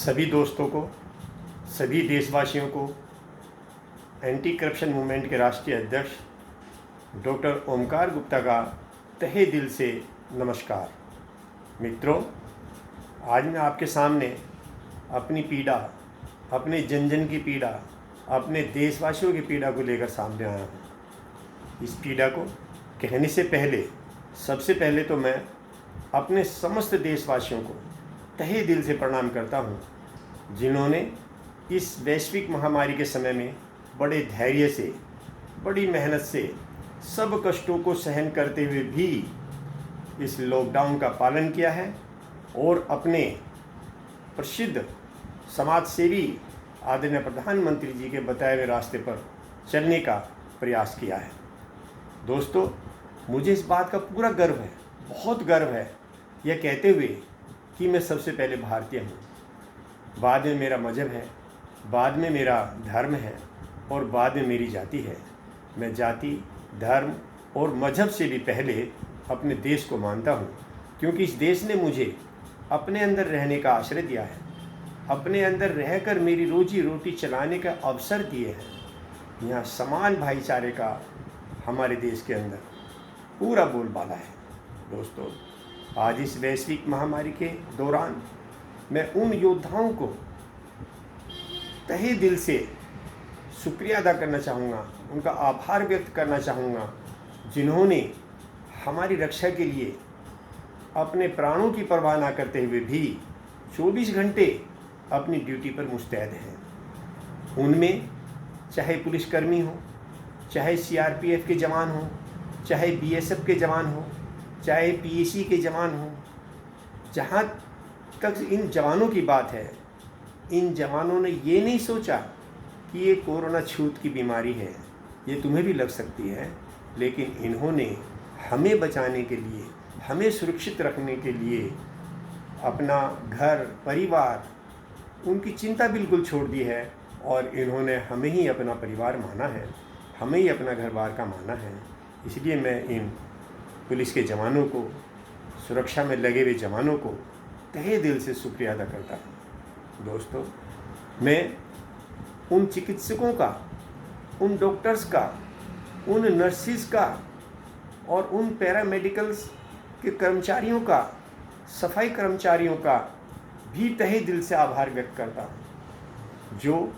सभी दोस्तों को, सभी देशवासियों को एंटी करप्शन मूवमेंट के राष्ट्रीय अध्यक्ष डॉक्टर ओमकार गुप्ता का तहे दिल से नमस्कार। मित्रों, आज मैं आपके सामने अपनी पीड़ा, अपने जन जन की पीड़ा, अपने देशवासियों की पीड़ा को लेकर सामने आया हूँ। इस पीड़ा को कहने से पहले सबसे पहले तो मैं अपने समस्त देशवासियों को तहे दिल से प्रणाम करता हूँ, जिन्होंने इस वैश्विक महामारी के समय में बड़े धैर्य से, बड़ी मेहनत से, सब कष्टों को सहन करते हुए भी इस लॉकडाउन का पालन किया है और अपने प्रसिद्ध समाज सेवी आदरणीय प्रधानमंत्री जी के बताए हुए रास्ते पर चलने का प्रयास किया है। दोस्तों, मुझे इस बात का पूरा गर्व है, बहुत गर्व है, यह कहते हुए कि मैं सबसे पहले भारतीय हूँ, बाद में मेरा मजहब है, बाद में मेरा धर्म है और बाद में मेरी जाति है। मैं जाति, धर्म और मजहब से भी पहले अपने देश को मानता हूँ, क्योंकि इस देश ने मुझे अपने अंदर रहने का आश्रय दिया है, अपने अंदर रहकर मेरी रोजी रोटी चलाने का अवसर दिए हैं। यहाँ समान भाईचारे का हमारे देश के अंदर पूरा बोलबाला है। दोस्तों, आज इस वैश्विक महामारी के दौरान मैं उन योद्धाओं को तहे दिल से शुक्रिया अदा करना चाहूँगा, उनका आभार व्यक्त करना चाहूँगा, जिन्होंने हमारी रक्षा के लिए अपने प्राणों की परवाह ना करते हुए भी 24 घंटे अपनी ड्यूटी पर मुस्तैद हैं। उनमें चाहे पुलिसकर्मी हो, चाहे सीआरपीएफ के जवान हो, चाहे बीएसएफ के जवान हो, चाहे पीएसी के जवान हो, जहाँ तक इन जवानों की बात है, इन जवानों ने ये नहीं सोचा कि ये कोरोना छूत की बीमारी है, ये तुम्हें भी लग सकती है, लेकिन इन्होंने हमें बचाने के लिए, हमें सुरक्षित रखने के लिए अपना घर परिवार, उनकी चिंता बिल्कुल छोड़ दी है और इन्होंने हमें ही अपना परिवार माना है, हमें ही अपना घर बार का माना है। इसलिए मैं इन पुलिस के जवानों को, सुरक्षा में लगे हुए जवानों को तहे दिल से शुक्रिया अदा करता हूँ। दोस्तों, मैं उन चिकित्सकों का, उन डॉक्टर्स का, उन नर्सिस का और उन पैरामेडिकल्स के कर्मचारियों का, सफाई कर्मचारियों का भी तहे दिल से आभार व्यक्त करता हूँ, जो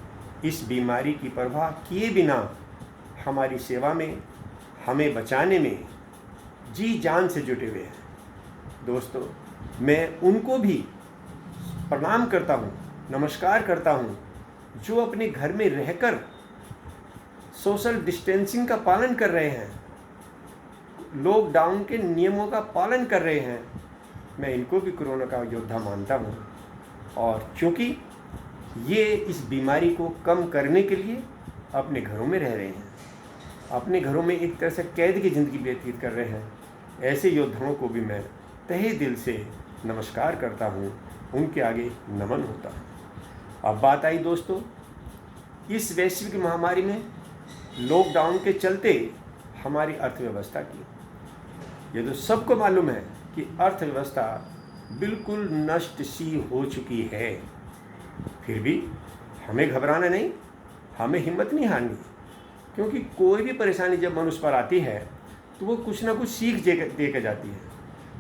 इस बीमारी की परवाह किए बिना हमारी सेवा में, हमें बचाने में जी जान से जुटे हुए हैं। दोस्तों, मैं उनको भी प्रणाम करता हूँ, नमस्कार करता हूँ, जो अपने घर में रहकर सोशल डिस्टेंसिंग का पालन कर रहे हैं, लॉकडाउन के नियमों का पालन कर रहे हैं। मैं इनको भी कोरोना का योद्धा मानता हूँ और क्योंकि ये इस बीमारी को कम करने के लिए अपने घरों में रह रहे हैं, अपने घरों में एक तरह से कैद की ज़िंदगी व्यतीत कर रहे हैं, ऐसे योद्धाओं को भी मैं तहे दिल से नमस्कार करता हूँ, उनके आगे नमन होता है। अब बात आई दोस्तों, इस वैश्विक महामारी में लॉकडाउन के चलते हमारी अर्थव्यवस्था की, ये तो सबको मालूम है कि अर्थव्यवस्था बिल्कुल नष्ट सी हो चुकी है। फिर भी हमें घबराना नहीं, हमें हिम्मत नहीं हारनी, क्योंकि कोई भी परेशानी जब मनुष्य पर आती है तो वो कुछ ना कुछ सीख दे के जाती है।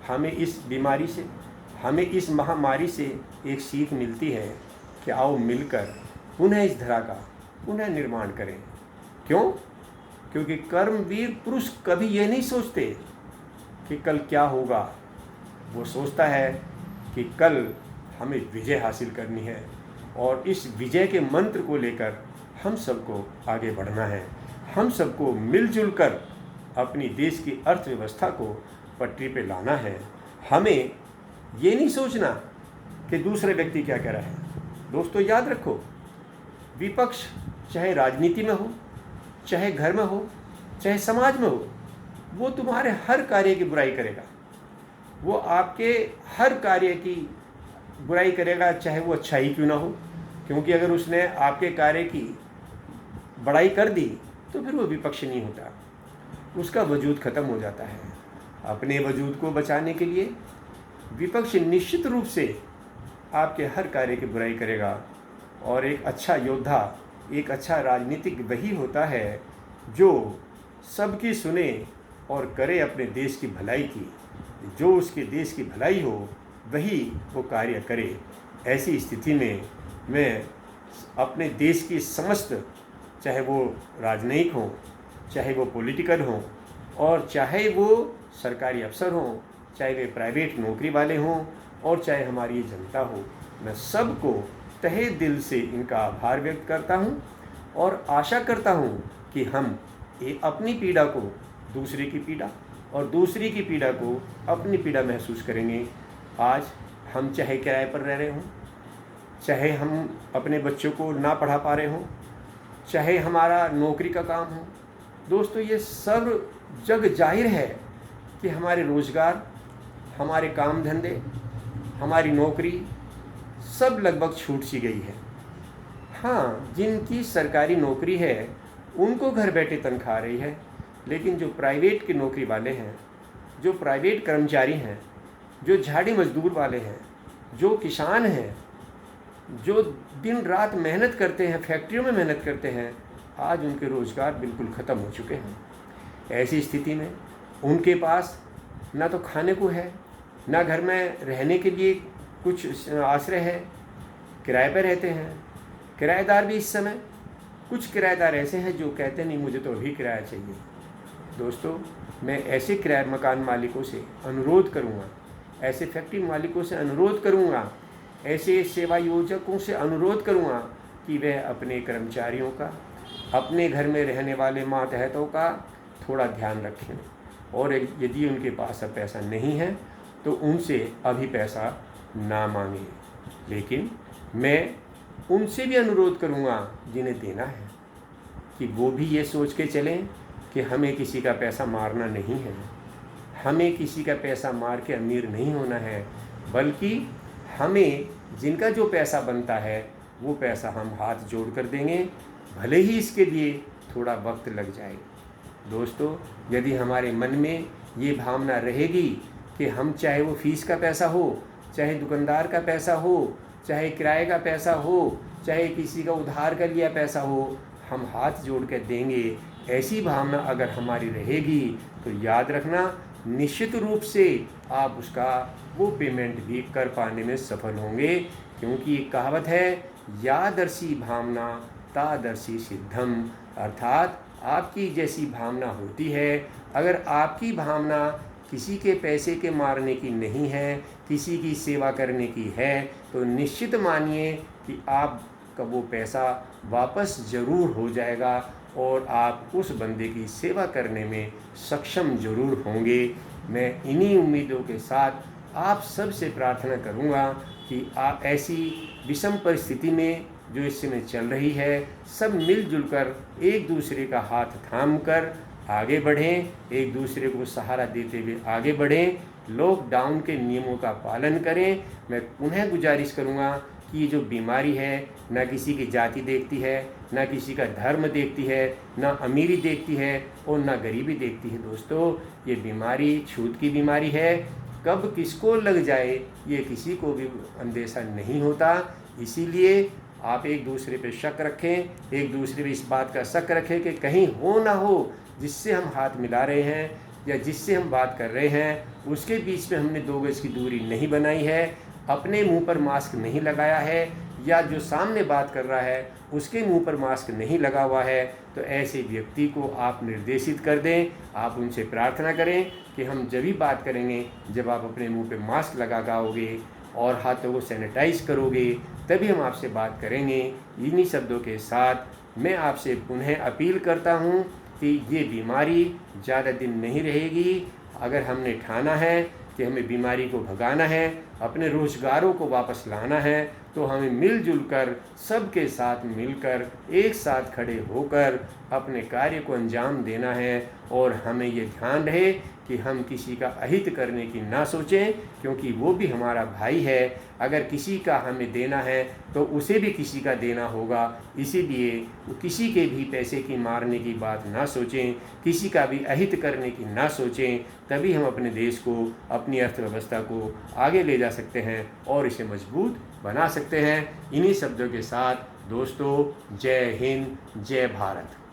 हमें इस बीमारी से, हमें इस महामारी से एक सीख मिलती है कि आओ मिलकर पुनः इस धरा का पुनः निर्माण करें। क्यों? क्योंकि कर्मवीर पुरुष कभी ये नहीं सोचते कि कल क्या होगा, वो सोचता है कि कल हमें विजय हासिल करनी है और इस विजय के मंत्र को लेकर हम सबको आगे बढ़ना है। हम सबको मिलजुल कर अपनी देश की अर्थव्यवस्था को पटरी पे लाना है। हमें ये नहीं सोचना कि दूसरे व्यक्ति क्या कह रहा है। दोस्तों, याद रखो, विपक्ष चाहे राजनीति में हो, चाहे घर में हो, चाहे समाज में हो, वो तुम्हारे हर कार्य की बुराई करेगा, वो आपके हर कार्य की बुराई करेगा, चाहे वो अच्छा ही क्यों ना हो, क्योंकि अगर उसने आपके कार्य की बड़ाई कर दी तो फिर वो विपक्ष नहीं होता, उसका वजूद ख़त्म हो जाता है। अपने वजूद को बचाने के लिए विपक्ष निश्चित रूप से आपके हर कार्य की बुराई करेगा। और एक अच्छा योद्धा, एक अच्छा राजनीतिक वही होता है जो सबकी सुने और करे अपने देश की भलाई की। जो उसके देश की भलाई हो वही वो कार्य करे। ऐसी स्थिति में मैं अपने देश की समस्त, चाहे वो राजनयिक हों, चाहे वो पॉलिटिकल हों, और चाहे वो सरकारी अफसर हों, चाहे वे प्राइवेट नौकरी वाले हों, और चाहे हमारी ये जनता हो, मैं सबको तहे दिल से इनका आभार व्यक्त करता हूँ और आशा करता हूँ कि हम अपनी पीड़ा को दूसरे की पीड़ा और दूसरी की पीड़ा को अपनी पीड़ा महसूस करेंगे। आज हम चाहे किराए पर रह रहे हों, चाहे हम अपने बच्चों को ना पढ़ा पा रहे हों, चाहे हमारा नौकरी का काम हो, दोस्तों ये सब जग जाहिर है कि हमारे रोज़गार, हमारे काम धंधे, हमारी नौकरी सब लगभग छूट सी गई है। हाँ, जिनकी सरकारी नौकरी है उनको घर बैठे तनख्वाह रही है, लेकिन जो प्राइवेट की नौकरी वाले हैं, जो प्राइवेट कर्मचारी हैं, जो झाड़ी मजदूर वाले हैं, जो किसान हैं, जो दिन रात मेहनत करते हैं, फैक्ट्रियों में मेहनत करते हैं, आज उनके रोज़गार बिल्कुल ख़त्म हो चुके हैं। ऐसी स्थिति में उनके पास ना तो खाने को है, ना घर में रहने के लिए कुछ आश्रय है, किराए पर रहते हैं। किराएदार भी इस समय, कुछ किराएदार ऐसे हैं जो कहते नहीं मुझे तो अभी किराया चाहिए। दोस्तों, मैं ऐसे किराए मकान मालिकों से अनुरोध करूँगा, ऐसे फैक्ट्री मालिकों से अनुरोध करूँगा, ऐसे सेवा योजकों से अनुरोध करूँगा कि वह अपने कर्मचारियों का, अपने घर में रहने वाले मातहतों का थोड़ा ध्यान रखें, और यदि उनके पास अब पैसा नहीं है तो उनसे अभी पैसा ना मांगें। लेकिन मैं उनसे भी अनुरोध करूँगा जिन्हें देना है कि वो भी ये सोच के चलें कि हमें किसी का पैसा मारना नहीं है, हमें किसी का पैसा मार के अमीर नहीं होना है, बल्कि हमें जिनका जो पैसा बनता है वो पैसा हम हाथ जोड़ कर देंगे, भले ही इसके लिए थोड़ा वक्त लग जाए। दोस्तों, यदि हमारे मन में ये भावना रहेगी कि हम, चाहे वो फीस का पैसा हो, चाहे दुकानदार का पैसा हो, चाहे किराए का पैसा हो, चाहे किसी का उधार का लिया पैसा हो, हम हाथ जोड़ कर देंगे, ऐसी भावना अगर हमारी रहेगी तो याद रखना, निश्चित रूप से आप उसका वो पेमेंट भी कर पाने में सफल होंगे। क्योंकि एक कहावत है, यादर्शी भावना तादर्शी सिद्धम, अर्थात आपकी जैसी भावना होती है। अगर आपकी भावना किसी के पैसे के मारने की नहीं है, किसी की सेवा करने की है, तो निश्चित मानिए कि आपका वो पैसा वापस ज़रूर हो जाएगा और आप उस बंदे की सेवा करने में सक्षम ज़रूर होंगे। मैं इन्हीं उम्मीदों के साथ आप सब से प्रार्थना करूंगा कि आप ऐसी विषम परिस्थिति में जो इस समय चल रही है, सब मिलजुल कर एक दूसरे का हाथ थाम कर आगे बढ़ें, एक दूसरे को सहारा देते हुए आगे बढ़ें, लॉकडाउन के नियमों का पालन करें। मैं पुनः गुजारिश करूंगा कि ये जो बीमारी है, ना किसी की जाति देखती है, ना किसी का धर्म देखती है, ना अमीरी देखती है और ना गरीबी देखती है। दोस्तों, ये बीमारी छूत की बीमारी है, कब किसको लग जाए ये किसी को भी अंदेशा नहीं होता। इसीलिए आप एक दूसरे पे शक रखें, एक दूसरे पे इस बात का शक रखें कि कहीं हो ना हो जिससे हम हाथ मिला रहे हैं या जिससे हम बात कर रहे हैं उसके बीच में हमने 2 गज की दूरी नहीं बनाई है, अपने मुंह पर मास्क नहीं लगाया है, या जो सामने बात कर रहा है उसके मुंह पर मास्क नहीं लगा हुआ है, तो ऐसे व्यक्ति को आप निर्देशित कर दें। आप उनसे प्रार्थना करें कि हम जब भी बात करेंगे, जब आप अपने मुंह पे मास्क लगा पाओगे और हाथों को सैनिटाइज करोगे, तभी हम आपसे बात करेंगे। इन्हीं शब्दों के साथ मैं आपसे पुनः अपील करता हूँ कि ये बीमारी ज़्यादा दिन नहीं रहेगी। अगर हमने ठाना है कि हमें बीमारी को भगाना है, अपने रोज़गारों को वापस लाना है, तो हमें मिलजुल कर, सबके साथ मिलकर, एक साथ खड़े होकर अपने कार्य को अंजाम देना है। और हमें ये ध्यान रहे कि हम किसी का अहित करने की ना सोचें, क्योंकि वो भी हमारा भाई है। अगर किसी का हमें देना है तो उसे भी किसी का देना होगा। इसीलिए किसी के भी पैसे की मारने की बात ना सोचें, किसी का भी अहित करने की ना सोचें। तभी हम अपने देश को, अपनी अर्थव्यवस्था को आगे ले जा सकते हैं और इसे मजबूत बना सकते हैं। इन्हीं शब्दों के साथ दोस्तों, जय हिंद, जय भारत।